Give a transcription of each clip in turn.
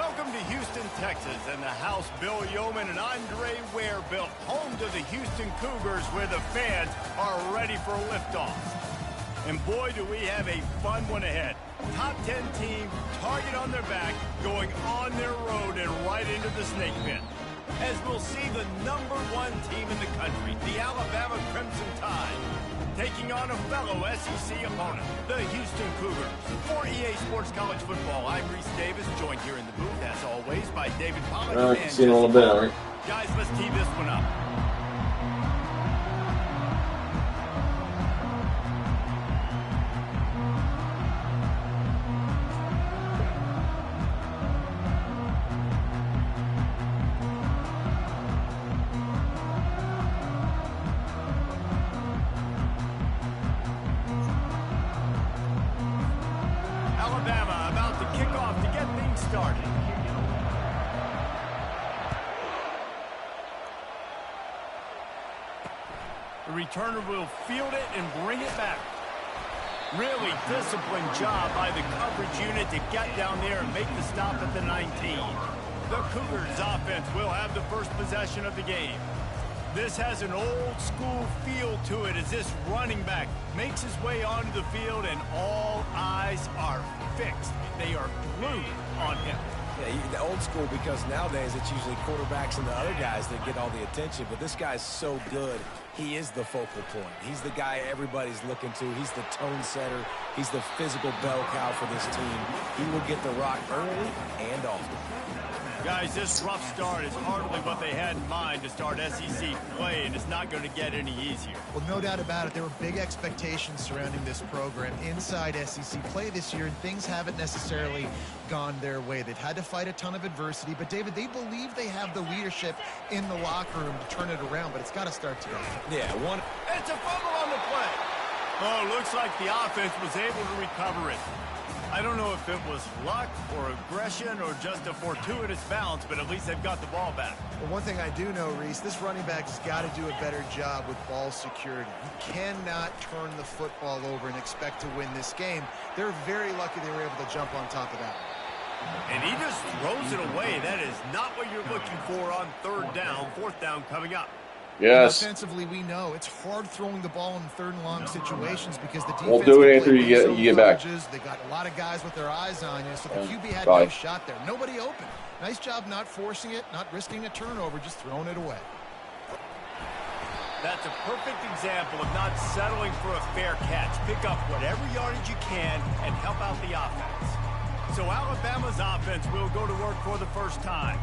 Welcome to Houston, Texas, and the house Bill Yeoman and Andre Ware built, home to the Houston Cougars, where the fans are ready for liftoff. And boy, do we have a fun one ahead. Top 10 team, target on their back, going on their road and right into the snake pit. As we'll see the #1 team in the country, the Alabama Crimson Tide, taking on a fellow SEC opponent, the Houston Cougars. For EA Sports College Football, I'm Reese Davis, joined here in the booth, as always, by David Pollack and Jesse Pollard. Guys, let's tee this one up. Alabama about to kick off to get things started. The returner will field it and bring it back. Really disciplined job by the coverage unit to get down there and make the stop at the 19. The Cougars offense will have the first possession of the game. This has an old school feel to it as this running back makes his way onto the field and all eyes are fixed. They are glued on him. Yeah, the old school, because nowadays it's usually quarterbacks and the other guys that get all the attention, but this guy's so good. He is the focal point. He's the guy everybody's looking to. He's the tone setter. He's the physical bell cow for this team. He will get the rock early and often. Guys, this rough start is hardly what they had in mind to start SEC play, and it's not going to get any easier. Well, no doubt about it. There were big expectations surrounding this program inside SEC play this year, and things haven't necessarily gone their way. They've had to fight a ton of adversity, but, David, they believe they have the leadership in the locker room to turn it around, but it's got to start today. Yeah, It's a fumble on the play. Oh, looks like the offense was able to recover it. I don't know if it was luck or aggression or just a fortuitous bounce, but at least they've got the ball back. Well, one thing I do know, Reese, this running back has got to do a better job with ball security. You cannot turn the football over and expect to win this game. They're very lucky they were able to jump on top of that. And he just throws it away. That is not what you're looking for on third down, fourth down coming up. Yes. Offensively, we know it's hard throwing the ball in third and long situations because the defense We'll do it after you get back. They got a lot of guys with their eyes on you, so the QB had no shot there. Nobody open. Nice job not forcing it, not risking a turnover, just throwing it away. That's a perfect example of not settling for a fair catch. Pick up whatever yardage you can and help out the offense. So Alabama's offense will go to work for the first time.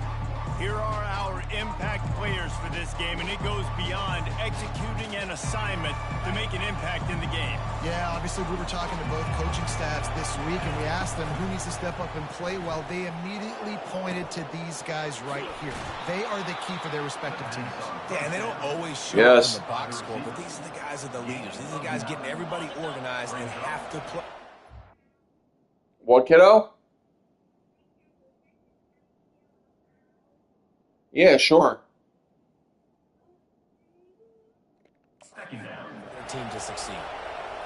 Here are our impact players for this game, and it goes beyond executing an assignment to make an impact in the game. Yeah, obviously we were talking to both coaching staffs this week, and we asked them who needs to step up and play well. They immediately pointed to these guys right here. They are the key for their respective teams. Yeah, and they don't always show up in the box score, but these are the guys that are the leaders. These are the guys getting everybody organized and have to play. What, kiddo? Yeah, sure. Second down. Their team to succeed.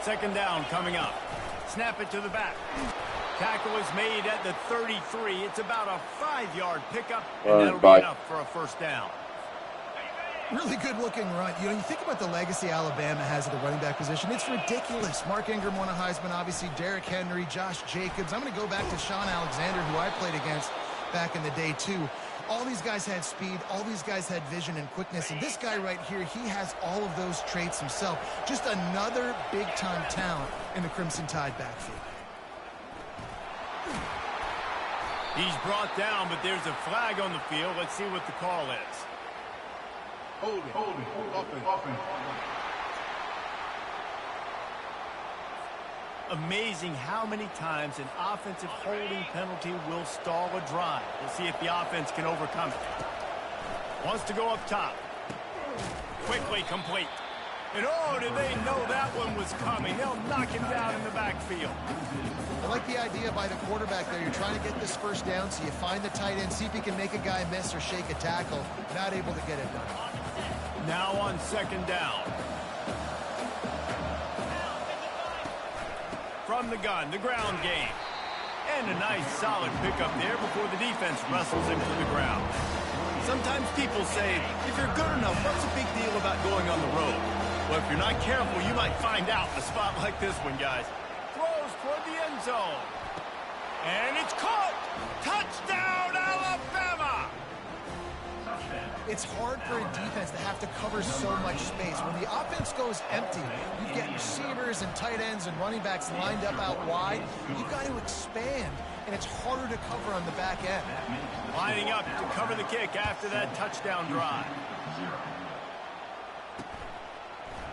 Second down coming up. Snap it to the back. Tackle is made at the 33. It's about a 5-yard pickup, and that'll be enough for a first down. Really good-looking run. You know, you think about the legacy Alabama has at the running back position. It's ridiculous. Mark Ingram won a Heisman, obviously. Derrick Henry, Josh Jacobs. I'm going to go back to Sean Alexander, who I played against back in the day, too. All these guys had speed. All these guys had vision and quickness. And this guy right here, he has all of those traits himself. Just another big-time talent in the Crimson Tide backfield. He's brought down, but there's a flag on the field. Let's see what the call is. Hold it. Offense. Amazing how many times an offensive holding penalty will stall a drive. We'll see if the offense can overcome it. Wants to go up top. Quickly complete. And oh, did they know that one was coming? They'll knock him down in the backfield. I like the idea by the quarterback there. You're trying to get this first down, so you find the tight end, see if he can make a guy miss or shake a tackle. Not able to get it done. Now on second down. From the gun, the ground game. And a nice solid pickup there before the defense wrestles him to the ground. Sometimes people say, if you're good enough, what's the big deal about going on the road? Well, if you're not careful, you might find out in a spot like this one, guys. Throws toward the end zone. And it's caught! Touchdown, Alabama! It's hard for a defense to have to cover so much space. When the offense goes empty, you get receivers and tight ends and running backs lined up out wide. You've got to expand, and it's harder to cover on the back end. Lining up to cover the kick after that touchdown drive.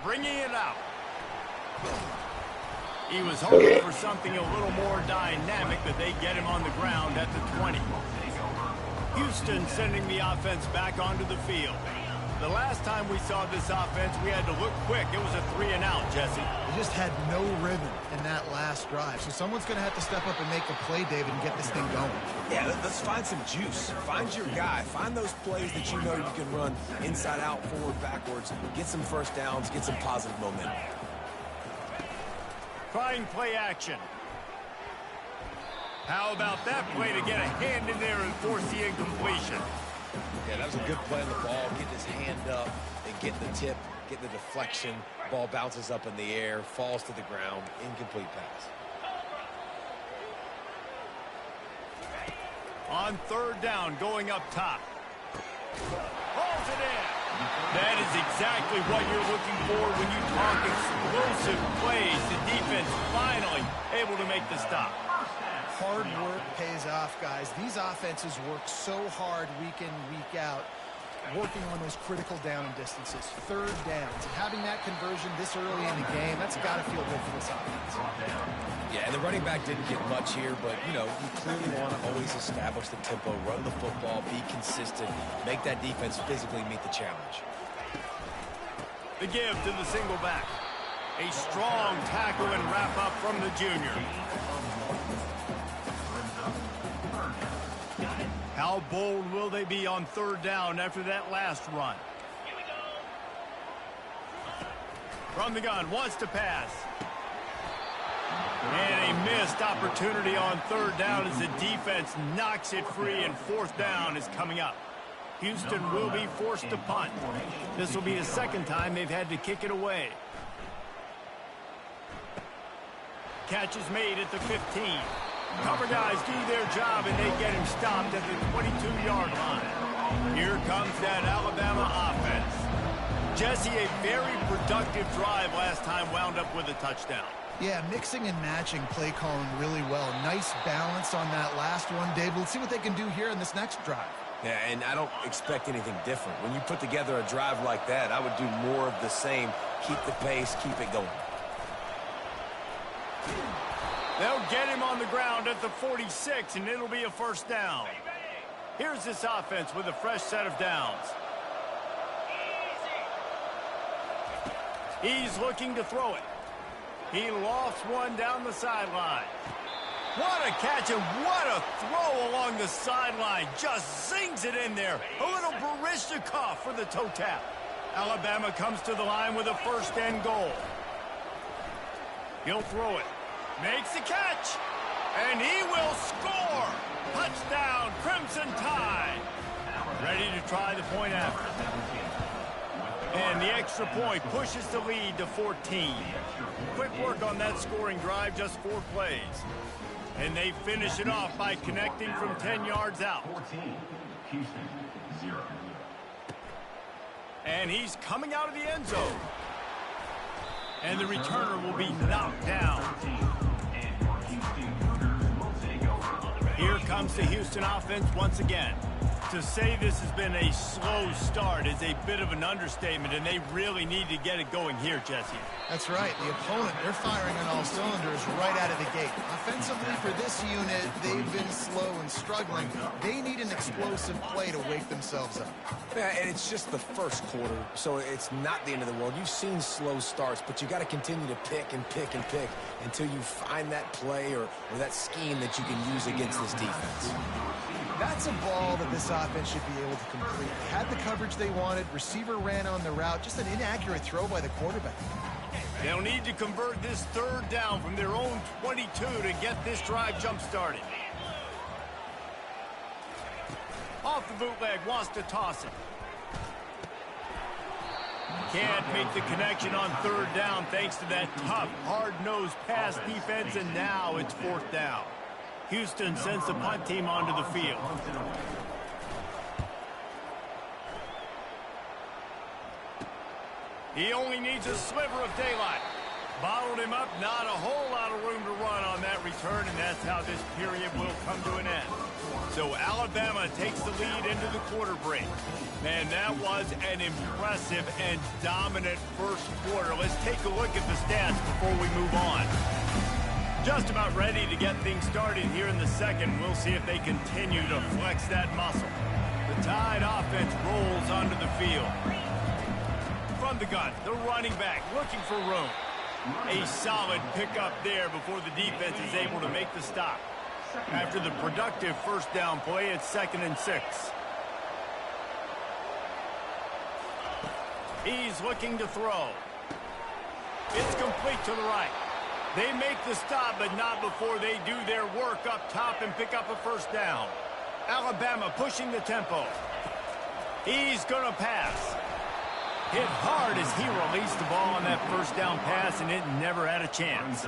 Bringing it out. He was hoping for something a little more dynamic, but they get him on the ground at the 20. Houston sending the offense back onto the field. The last time we saw this offense, we had to look quick. It was a 3-and-out, Jesse. They just had no rhythm in that last drive. So someone's going to have to step up and make a play, David, and get this thing going. Yeah, let's find some juice. Find your guy. Find those plays that you know you can run inside out, forward, backwards. Get some first downs. Get some positive momentum. Trying play action. How about that play to get a hand in there and force the incompletion? Yeah, that was a good play on the ball. Getting his hand up and getting the tip, getting the deflection. Ball bounces up in the air, falls to the ground. Incomplete pass. On third down, going up top. Hauls it in. That is exactly what you're looking for when you talk explosive plays. The defense finally able to make the stop. Hard work pays off, guys. These offenses work so hard week in, week out, working on those critical down and distances, third downs. Having that conversion this early in the game, that's got to feel good for this offense. Yeah, and the running back didn't get much here, but, you know, you clearly want to always establish the tempo, run the football, be consistent, make that defense physically meet the challenge. The give to the single back. A strong tackle and wrap up from the junior. How bold will they be on third down after that last run? From the gun, wants to pass. And a missed opportunity on third down as the defense knocks it free, and fourth down is coming up. Houston will be forced to punt. This will be the second time they've had to kick it away. Catch is made at the 15. Cover guys do their job, and they get him stopped at the 22-yard line. Here comes that Alabama offense. Jesse, a very productive drive last time, wound up with a touchdown. Yeah, mixing and matching play calling really well. Nice balance on that last one, Dave. Let's see what they can do here in this next drive. Yeah, and I don't expect anything different. When you put together a drive like that, I would do more of the same. Keep the pace, keep it going. They'll get him on the ground at the 46, and it'll be a first down. Here's this offense with a fresh set of downs. He's looking to throw it. He lost one down the sideline. What a catch and what a throw along the sideline. Just zings it in there. A little Baryshnikov for the toe tap. Alabama comes to the line with a first and goal. He'll throw it. Makes the catch. And he will score. Touchdown, Crimson Tide. Ready to try the point after. And the extra point pushes the lead to 14. Quick work on that scoring drive, just 4 plays. And they finish it off by connecting from 10 yards out. And he's coming out of the end zone. And the returner will be knocked down. Here comes the Houston offense once again. To say this has been a slow start is a bit of an understatement, and they really need to get it going here, Jesse. That's right. The opponent, they're firing on all cylinders right out of the gate. Offensively, for this unit, they've been slow and struggling. They need an explosive play to wake themselves up. Yeah, and it's just the first quarter, so it's not the end of the world. You've seen slow starts, but you got to continue to pick and pick and pick until you find that play or that scheme that you can use against this defense. That's a ball that this offense should be able to complete. They had the coverage they wanted. Receiver ran on the route. Just an inaccurate throw by the quarterback. They'll need to convert this third down from their own 22 to get this drive jump-started. Off the bootleg, wants to toss it. Can't make the connection on third down thanks to that tough, hard-nosed pass defense, and now it's fourth down. Houston sends the punt team onto the field. He only needs a sliver of daylight. Bottled him up, not a whole lot of room to run on that return, and that's how this period will come to an end. So Alabama takes the lead into the quarter break. Man, that was an impressive and dominant first quarter. Let's take a look at the stats before we move on. Just about ready to get things started here in the second. We'll see if they continue to flex that muscle. The Tide offense rolls onto the field. From the gun, the running back looking for room. A solid pickup there before the defense is able to make the stop. After the productive first down play, it's 2nd and 6. He's looking to throw. It's complete to the right. They make the stop, but not before they do their work up top and pick up a first down. Alabama pushing the tempo. He's going to pass. Hit hard as he released the ball on that first down pass, and it never had a chance.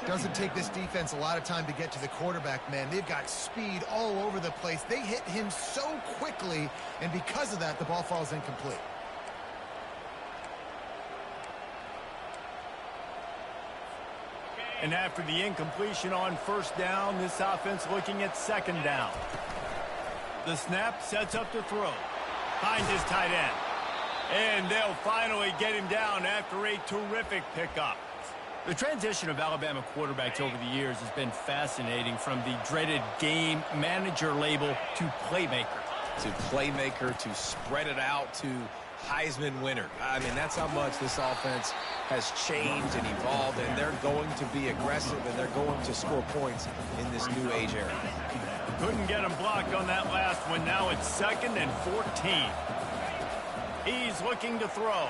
Doesn't take this defense a lot of time to get to the quarterback, man. They've got speed all over the place. They hit him so quickly, and because of that, the ball falls incomplete. And after the incompletion on first down, this offense looking at 2nd down. The snap sets up to throw. Finds his tight end. And they'll finally get him down after a terrific pickup. The transition of Alabama quarterbacks over the years has been fascinating, from the dreaded game manager label to playmaker. To playmaker, to spread it out, to Heisman winner. I mean, that's how much this offense has changed and evolved, and they're going to be aggressive, and they're going to score points in this new age era. Couldn't get him blocked on that last one. Now it's 2nd and 14. He's looking to throw.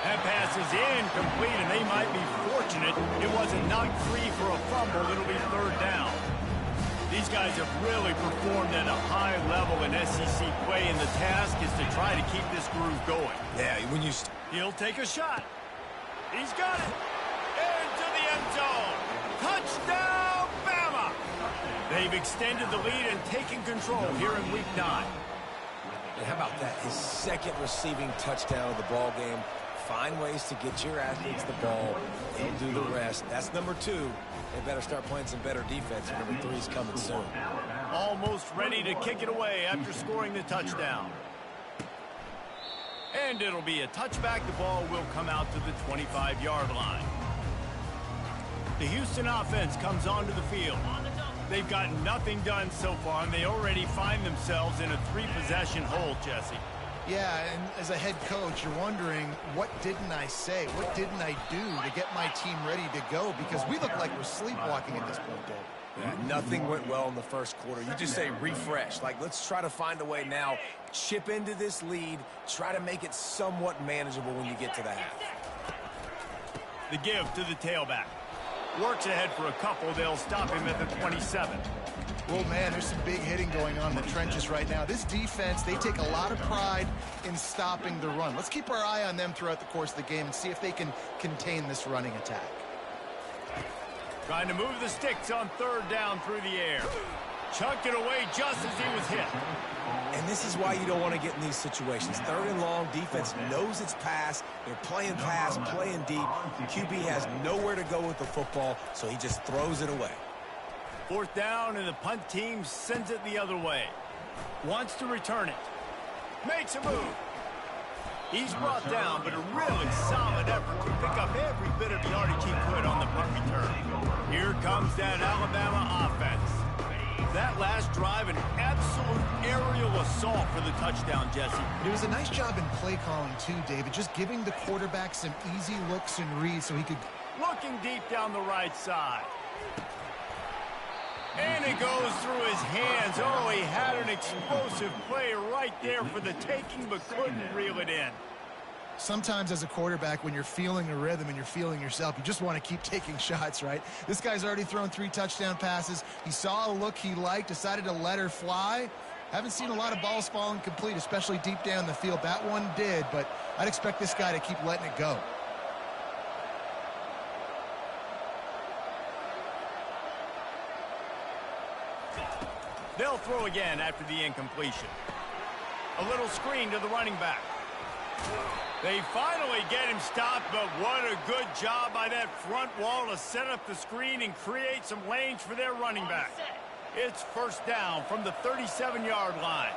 That pass is incomplete, and they might be fortunate it wasn't knocked free for a fumble. It'll be third down. These guys have really performed at a high level in SEC play, and the task is to try to keep this groove going. Yeah, when you... He'll take a shot. He's got it. Into the end zone. Touchdown, Bama! They've extended the lead and taken control here in Week 9. And how about that? His 2nd receiving touchdown of the ball game. Find ways to get your athletes the ball. They'll do the rest. That's number 2. They better start playing some better defense. Number 3 is coming soon. Almost ready to kick it away after scoring the touchdown. And it'll be a touchback. The ball will come out to the 25-yard line. The Houston offense comes onto the field. They've gotten nothing done so far, and they already find themselves in a 3-possession hole, Jesse. Yeah, and as a head coach, you're wondering, what didn't I say? What didn't I do to get my team ready to go? Because we look like we're sleepwalking at this point, Dave. Yeah, nothing went well in the first quarter. You just say refresh. Like, let's try to find a way now. Chip into this lead. Try to make it somewhat manageable when you get to the half. The give to the tailback. Works ahead for a couple. They'll stop him at the 27. Well, man, there's some big hitting going on in the trenches right now. This defense, they take a lot of pride in stopping the run. Let's keep our eye on them throughout the course of the game and see if they can contain this running attack. Trying to move the sticks on third down through the air. Chucked it away just as he was hit. And this is why you don't want to get in these situations. 3rd and long, defense knows it's pass. They're playing pass, playing deep. QB has nowhere to go with the football, so he just throws it away. Fourth down, and the punt team sends it the other way. Wants to return it. Makes a move. He's brought down, but a really solid effort to pick up every bit of yardage he could on the punt return. Here comes that Alabama offense. That last drive, an absolute aerial assault for the touchdown, Jesse. It was a nice job in play calling, too, David, just giving the quarterback some easy looks and reads so he could... Looking deep down the right side. And it goes through his hands. Oh, he had an explosive play right there for the taking, but couldn't reel it in. Sometimes as a quarterback, when you're feeling a rhythm and you're feeling yourself, you just want to keep taking shots, right? This guy's already thrown 3 touchdown passes. He saw a look he liked, decided to let her fly. Haven't seen a lot of balls fall incomplete, especially deep down the field. That one did, but I'd expect this guy to keep letting it go. They'll throw again after the incompletion. A little screen to the running back. They finally get him stopped, but what a good job by that front wall to set up the screen and create some lanes for their running back. It's first down from the 37-yard line.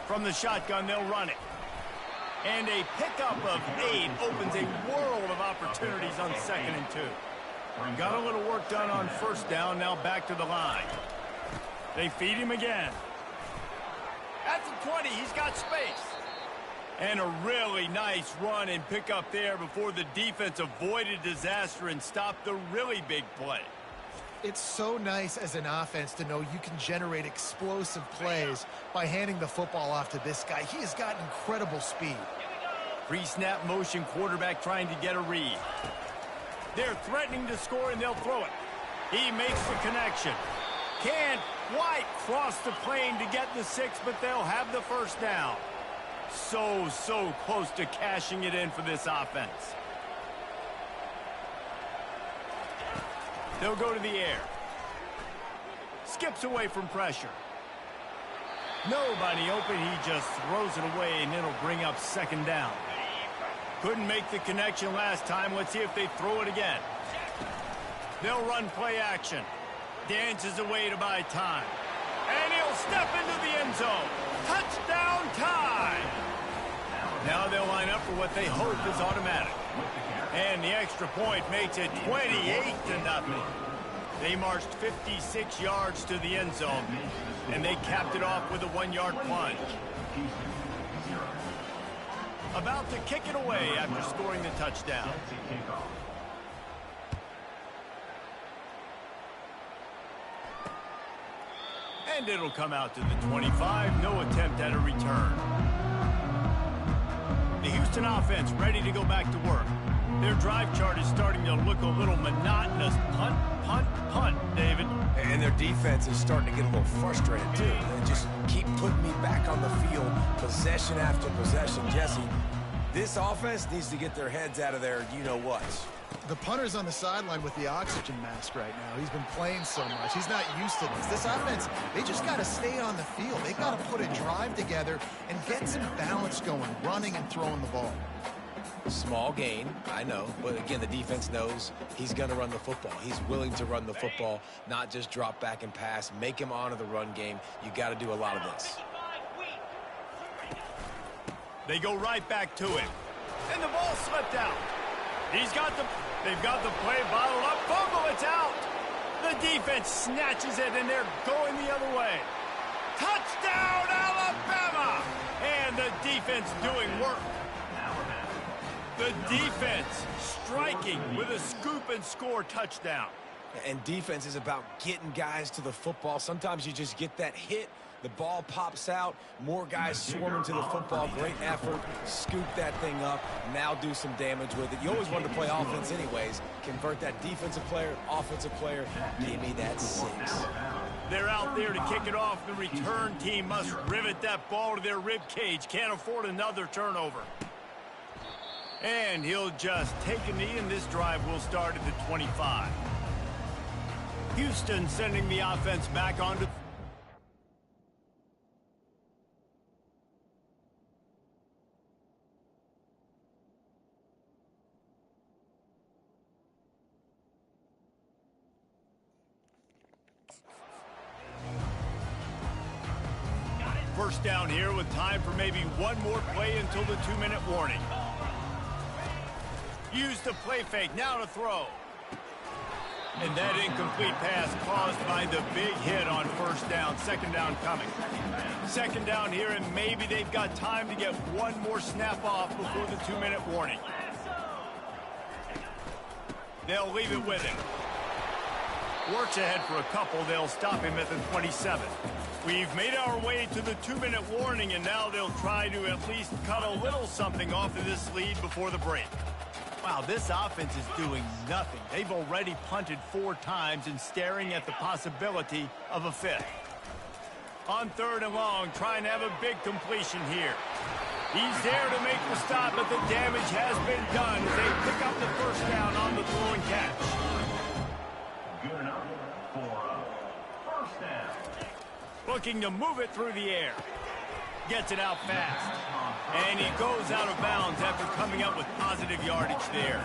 From the shotgun, they'll run it. And a pickup of 8 opens a world of opportunities on 2nd and 2. Got a little work done on first down, now back to the line. They feed him again. At the 20, he's got space. And a really nice run and pickup there before the defense avoided disaster and stopped the really big play. It's so nice as an offense to know you can generate explosive plays by handing the football off to this guy. He has got incredible speed. Pre-snap motion quarterback trying to get a read. They're threatening to score, and they'll throw it. He makes the connection. Can't quite cross the plane to get the 6, but they'll have the first down. So close to cashing it in for this offense. They'll go to the air. Skips away from pressure. Nobody open. He just throws it away, and it'll bring up 2nd down. Couldn't make the connection last time. Let's see if they throw it again. They'll run play action. Dances away to buy time. And he'll step into the end zone. Touchdown time! Now they'll line up for what they hope is automatic. And the extra point makes it 28-0. They marched 56 yards to the end zone, and they capped it off with a 1-yard plunge. About to kick it away after scoring the touchdown. And it'll come out to the 25. No attempt at a return. The Houston offense ready to go back to work. Their drive chart is starting to look a little monotonous. Punt, punt, punt, David. And their defense is starting to get a little frustrated, too. They just keep putting me back on the field, possession after possession. Jesse, this offense needs to get their heads out of their you-know-whats. The punter's on the sideline with the oxygen mask right now. He's been playing so much. He's not used to this. This offense, they just got to stay on the field. They got to put a drive together and get some balance going, running and throwing the ball. Small gain, I know, but again, the defense knows he's going to run the football. He's willing to run the football, not just drop back and pass, make him honor the run game. You got to do a lot of this. They go right back to him. And the ball slipped out. They've got the play bottled up. Fumble, it's out. The defense snatches it, and they're going the other way. Touchdown, Alabama! And the defense doing work. The defense striking with a scoop and score touchdown. And defense is about getting guys to the football. Sometimes you just get that hit. The ball pops out. More guys swarming to the football. Great effort. Scoop that thing up. Now do some damage with it. You always wanted to play offense anyways. Convert that defensive player, offensive player. Give me that 6. They're out there to kick it off. The return team must rivet that ball to their rib cage. Can't afford another turnover. And he'll just take a knee, and this drive will start at the 25. Houston sending the offense back onto... First down here with time for maybe one more play until the 2-minute warning. Use the play fake, now to throw. And that incomplete pass caused by the big hit on first down. 2nd down coming. 2nd down here, and maybe they've got time to get one more snap off before the 2-minute warning. They'll leave it with him. Works ahead for a couple. They'll stop him at the 27. We've made our way to the 2-minute warning, and now they'll try to at least cut a little something off of this lead before the break. Wow, this offense is doing nothing. They've already punted 4 times and staring at the possibility of a 5th. On 3rd and long, trying to have a big completion here. He's there to make the stop, but the damage has been done as they pick up the first down on the throw and catch. Good enough for a first down. Looking to move it through the air. Gets it out fast. And he goes out of bounds after coming up with positive yardage there.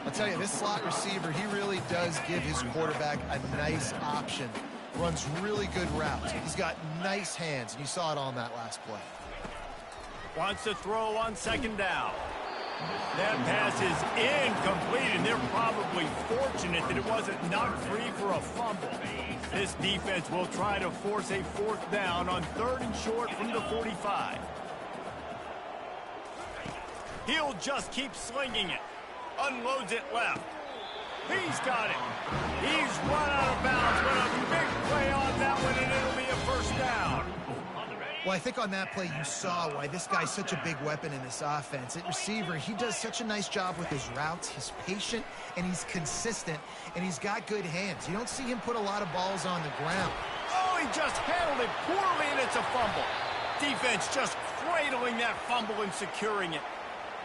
I'll tell you, this slot receiver, he really does give his quarterback a nice option. Runs really good routes. He's got nice hands, and you saw it on that last play. Wants to throw on 2nd down. That pass is incomplete, and they're probably fortunate that it wasn't knocked free for a fumble. This defense will try to force a 4th down on 3rd and short from the 45. He'll just keep slinging it. Unloads it left. He's got it. He's run out of bounds, but a big play on that one, and it'll be a first down. Well, I think on that play you saw why this guy's such a big weapon in this offense. At receiver, he does such a nice job with his routes. He's patient, and he's consistent, and he's got good hands. You don't see him put a lot of balls on the ground. Oh, he just handled it poorly, and it's a fumble. Defense just cradling that fumble and securing it.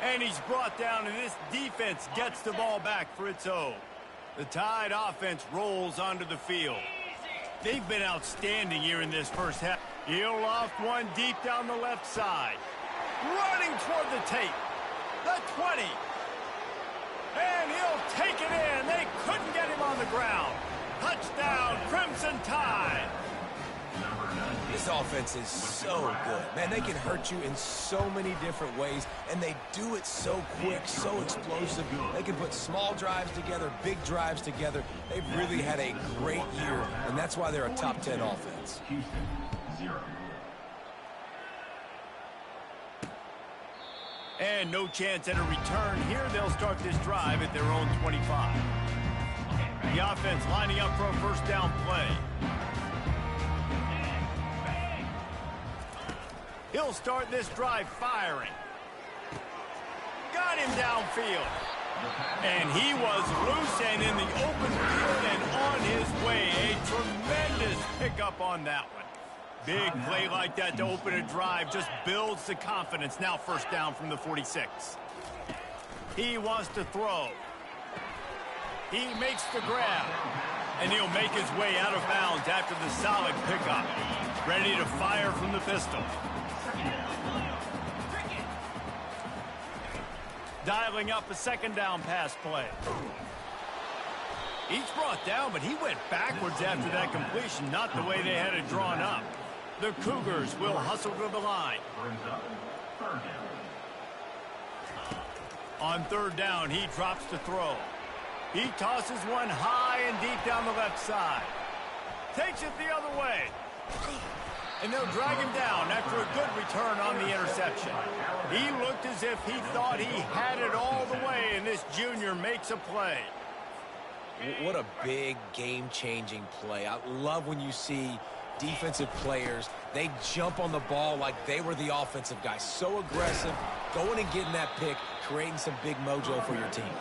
And he's brought down, and this defense gets the ball back for its own. The Tide offense rolls onto the field. They've been outstanding here in this first half. He'll loft one deep down the left side. Running toward the tape. The 20. And he'll take it in. They couldn't get him on the ground. Touchdown, Crimson Tide. This offense is so good. Man, they can hurt you in so many different ways, and they do it so quick, so explosive. They can put small drives together, big drives together. They've really had a great year, and that's why they're a top 10 offense. Houston, 0. And no chance at a return here. They'll start this drive at their own 25. The offense lining up for a first down play. He'll start this drive firing. Got him downfield. And he was loose and in the open field and on his way. A tremendous pickup on that one. Big play like that to open a drive just builds the confidence. Now 1st down from the 46. He wants to throw. He makes the grab. And he'll make his way out of bounds after the solid pickup. Ready to fire from the pistol. Dialing up a 2nd down pass play. Each brought down, but he went backwards after that completion, not the way they had it drawn up. The Cougars will hustle to the line. On 3rd down, he drops to throw. He tosses one high and deep down the left side. Takes it the other way. And they'll drag him down after a good return on the interception. He looked as if he thought he had it all the way, and this junior makes a play. What a big game-changing play. I love when you see defensive players, they jump on the ball like they were the offensive guy. So aggressive, going and getting that pick, creating some big mojo for your team.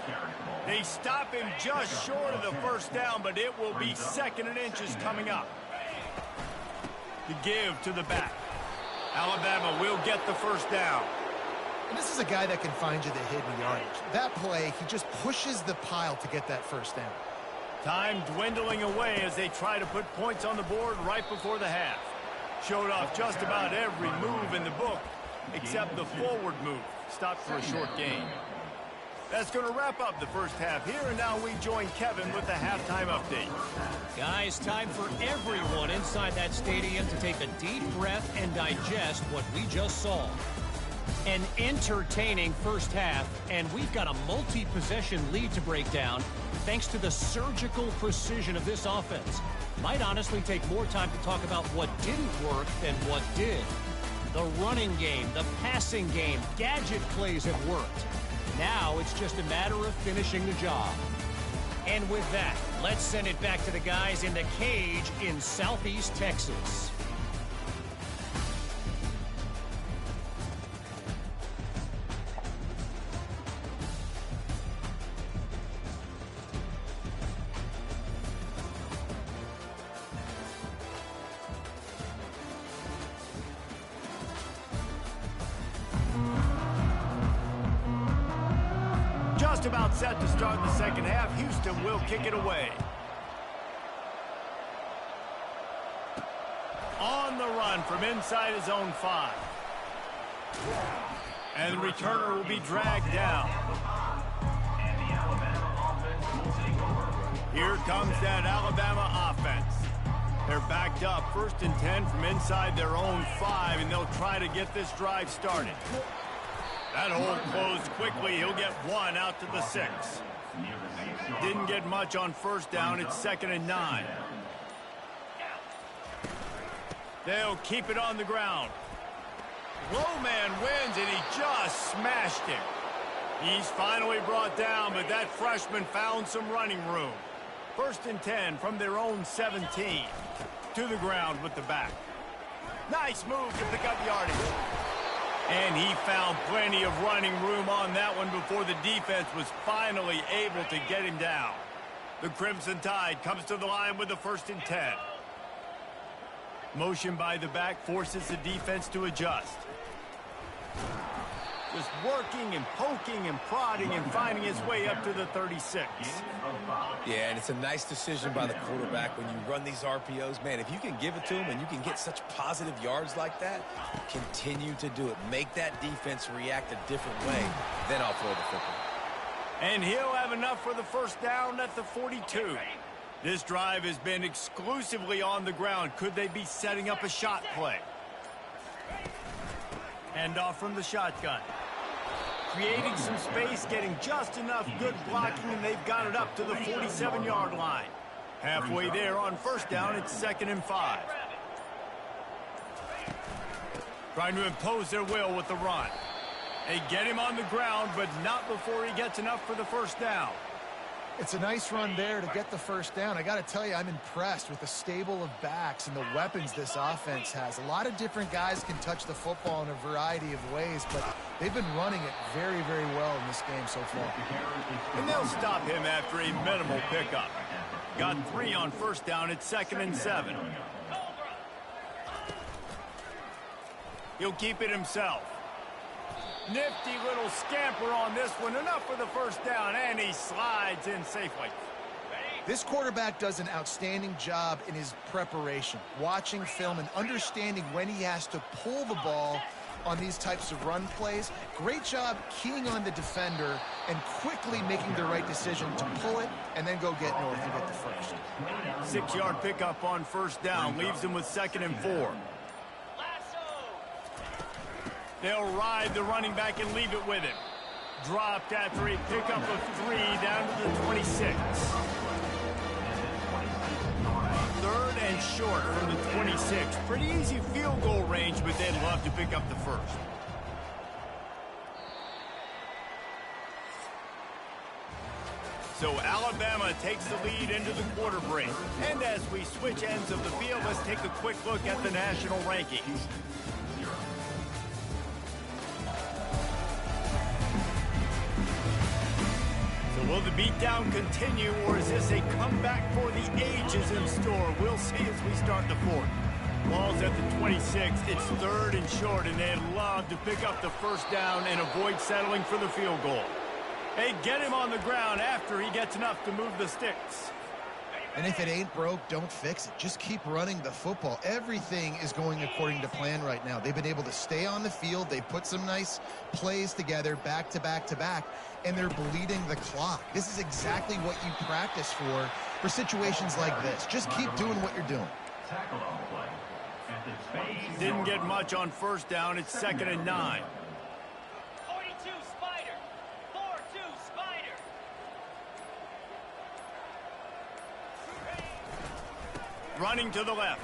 They stop him just short of the 1st down, but it will be 2nd and inches coming up. To give to the back. Alabama will get the 1st down. And this is a guy that can find you the hidden yardage. That play, he just pushes the pile to get that 1st down. Time dwindling away as they try to put points on the board right before the half. Showed off just about every move in the book except the forward move. Stopped for a short gain. That's going to wrap up the first half here, and now we join Kevin with the halftime update. Guys, time for everyone inside that stadium to take a deep breath and digest what we just saw. An entertaining first half, and we've got a multi-possession lead to break down thanks to the surgical precision of this offense. Might honestly take more time to talk about what didn't work than what did. The running game, the passing game, gadget plays have worked. Now it's just a matter of finishing the job. And with that, let's send it back to the guys in the cage in Southeast Texas. Just about set to start the second half. Houston will kick it away. On the run from inside his own 5. And the returner will be dragged down. Here comes that Alabama offense. They're backed up 1st and 10 from inside their own 5, and they'll try to get this drive started. That hole closed quickly. He'll get 1 out to the 6. Didn't get much on 1st down. It's 2nd and 9. They'll keep it on the ground. Low man wins, and he just smashed him. He's finally brought down, but that freshman found some running room. 1st and 10 from their own 17. To the ground with the back. Nice move to pick up yardage. And he found plenty of running room on that one before the defense was finally able to get him down. The Crimson Tide comes to the line with the 1st and 10. Motion by the back forces the defense to adjust. Just working and poking and prodding and finding his way up to the 36. Yeah, and it's a nice decision by the quarterback when you run these RPOs. Man, if you can give it to him and you can get such positive yards like that, continue to do it. Make that defense react a different way. Then I'll throw the football. And he'll have enough for the 1st down at the 42. This drive has been exclusively on the ground. Could they be setting up a shot play? Hand off from the shotgun. Creating some space, getting just enough good blocking, and they've got it up to the 47-yard line. Halfway there on 1st down, it's 2nd and 5. Trying to impose their will with the run. They get him on the ground, but not before he gets enough for the 1st down. It's a nice run there to get the 1st down. I got to tell you, I'm impressed with the stable of backs and the weapons this offense has. A lot of different guys can touch the football in a variety of ways, but they've been running it very, very well in this game so far. And they'll stop him after a minimal pickup. Got 3 on 1st down. It's 2nd and 7. He'll keep it himself. Nifty little scamper on this one. Enough for the 1st down, and he slides in safely. This quarterback does an outstanding job in his preparation, watching film and understanding when he has to pull the ball on these types of run plays. Great job keying on the defender and quickly making the right decision to pull it and then go get north and get the 1st. 6-yard pickup on 1st down leaves him with 2nd and 4. They'll ride the running back and leave it with him. Dropped after a pickup of 3 down to the 26. 3rd and short from the 26. Pretty easy field goal range, but they'd love to pick up the 1st. So Alabama takes the lead into the quarter break. And as we switch ends of the field, let's take a quick look at the national rankings. Will the beatdown continue, or is this a comeback for the ages in store? We'll see as we start the 4th. Ball's at the 26. It's 3rd and short, and they'd love to pick up the 1st down and avoid settling for the field goal. They get him on the ground after he gets enough to move the sticks. And if it ain't broke, don't fix it. Just keep running the football. Everything is going according to plan right now. They've been able to stay on the field. They put some nice plays together back to back to back, and they're bleeding the clock. This is exactly what you practice for situations like this. Just keep doing what you're doing. Didn't get much on 1st down. It's 2nd and 9. 42 Spider. 4-2 Spider. Running to the left.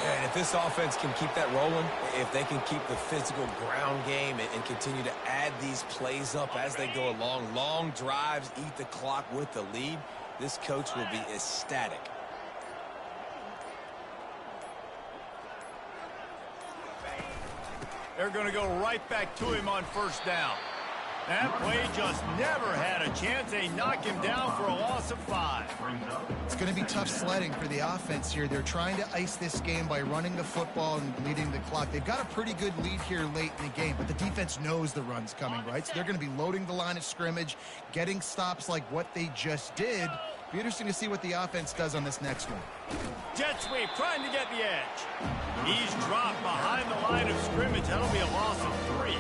And if this offense can keep that rolling, if they can keep the physical ground game and continue to add these plays up as they go along, long drives, eat the clock with the lead, this coach will be ecstatic. They're going to go right back to him on first down. That play just never had a chance. They knock him down for a loss of 5. It's going to be tough sledding for the offense here. They're trying to ice this game by running the football and leading the clock. They've got a pretty good lead here late in the game, but the defense knows the run's coming, right? So they're going to be loading the line of scrimmage, getting stops like what they just did. Be interesting to see what the offense does on this next one. Jet sweep, trying to get the edge. He's dropped behind the line of scrimmage. That'll be a loss of 3.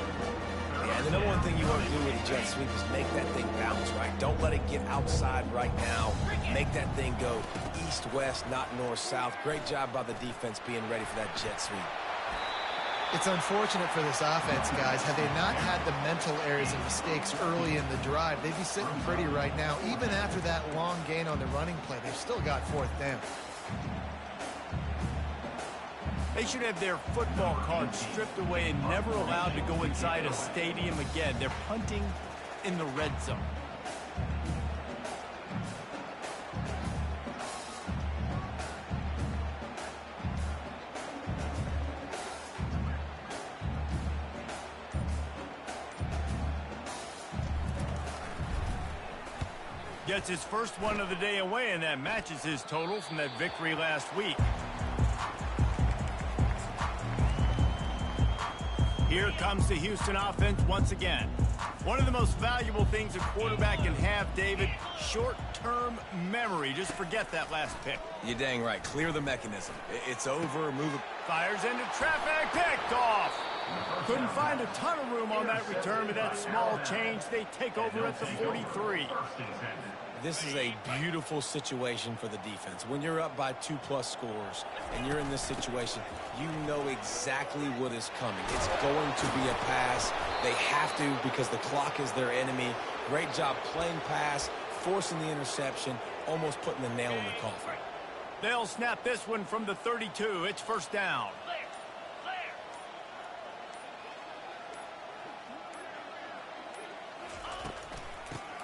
Yeah, the number one thing you want to do with a jet sweep is make that thing bounce, right? Don't let it get outside right now. Make that thing go east-west, not north-south. Great job by the defense being ready for that jet sweep. It's unfortunate for this offense, guys. Had they not had the mental errors and mistakes early in the drive, they'd be sitting pretty right now. Even after that long gain on the running play, they've still got 4th down. They should have their football card stripped away and never allowed to go inside a stadium again. They're punting in the red zone. Gets his first one of the day away, and that matches his total from that victory last week. Here comes the Houston offense once again. One of the most valuable things a quarterback can have, David, short-term memory. Just forget that last pick. You're dang right. Clear the mechanism. It's over. Move it. Fires into traffic. Picked off. Couldn't find a ton of room on that return, but that small change, they take over at the 43. This is a beautiful situation for the defense. When you're up by 2+ scores and you're in this situation, you know exactly what is coming. It's going to be a pass. They have to because the clock is their enemy. Great job playing pass, forcing the interception, almost putting the nail in the coffin. They'll snap this one from the 32. It's first down.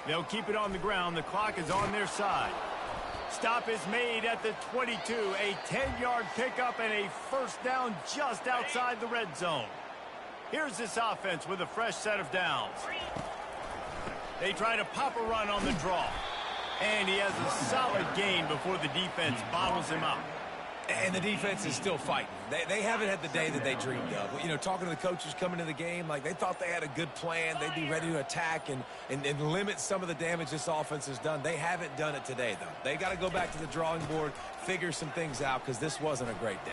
They'll keep it on the ground. The clock is on their side. Stop is made at the 22. A 10-yard pickup and a first down just outside the red zone. Here's this offense with a fresh set of downs. They try to pop a run on the draw. And he has a solid gain before the defense bottles him up. And the defense is still fighting. They haven't had the day that they dreamed of. You know, talking to the coaches coming into the game, like they thought they had a good plan. They'd be ready to attack and limit some of the damage this offense has done. They haven't done it today, though. They got to go back to the drawing board, figure some things out, because this wasn't a great day.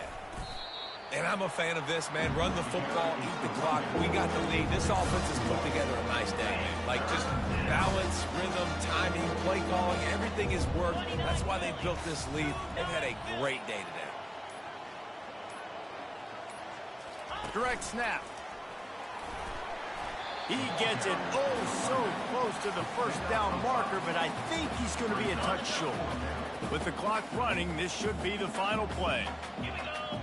And I'm a fan of this, man. Run the football, eat the clock. We got the lead. This offense has put together a nice day, man. Like just balance, rhythm, timing, play calling, everything has worked. That's why they built this lead. They've had a great day today. Direct snap. He gets it so close to the first down marker, but I think he's going to be a touch short. With the clock running, this should be the final play. Here we go.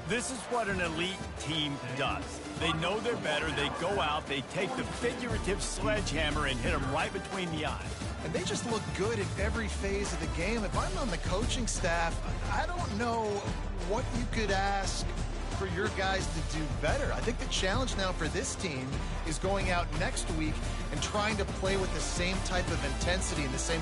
This is what an elite team does. They know they're better. They go out. They take the figurative sledgehammer and hit them right between the eyes. And they just look good in every phase of the game. If I'm on the coaching staff, I don't know what you could ask for your guys to do better. I think the challenge now for this team is going out next week and trying to play with the same type of intensity and the same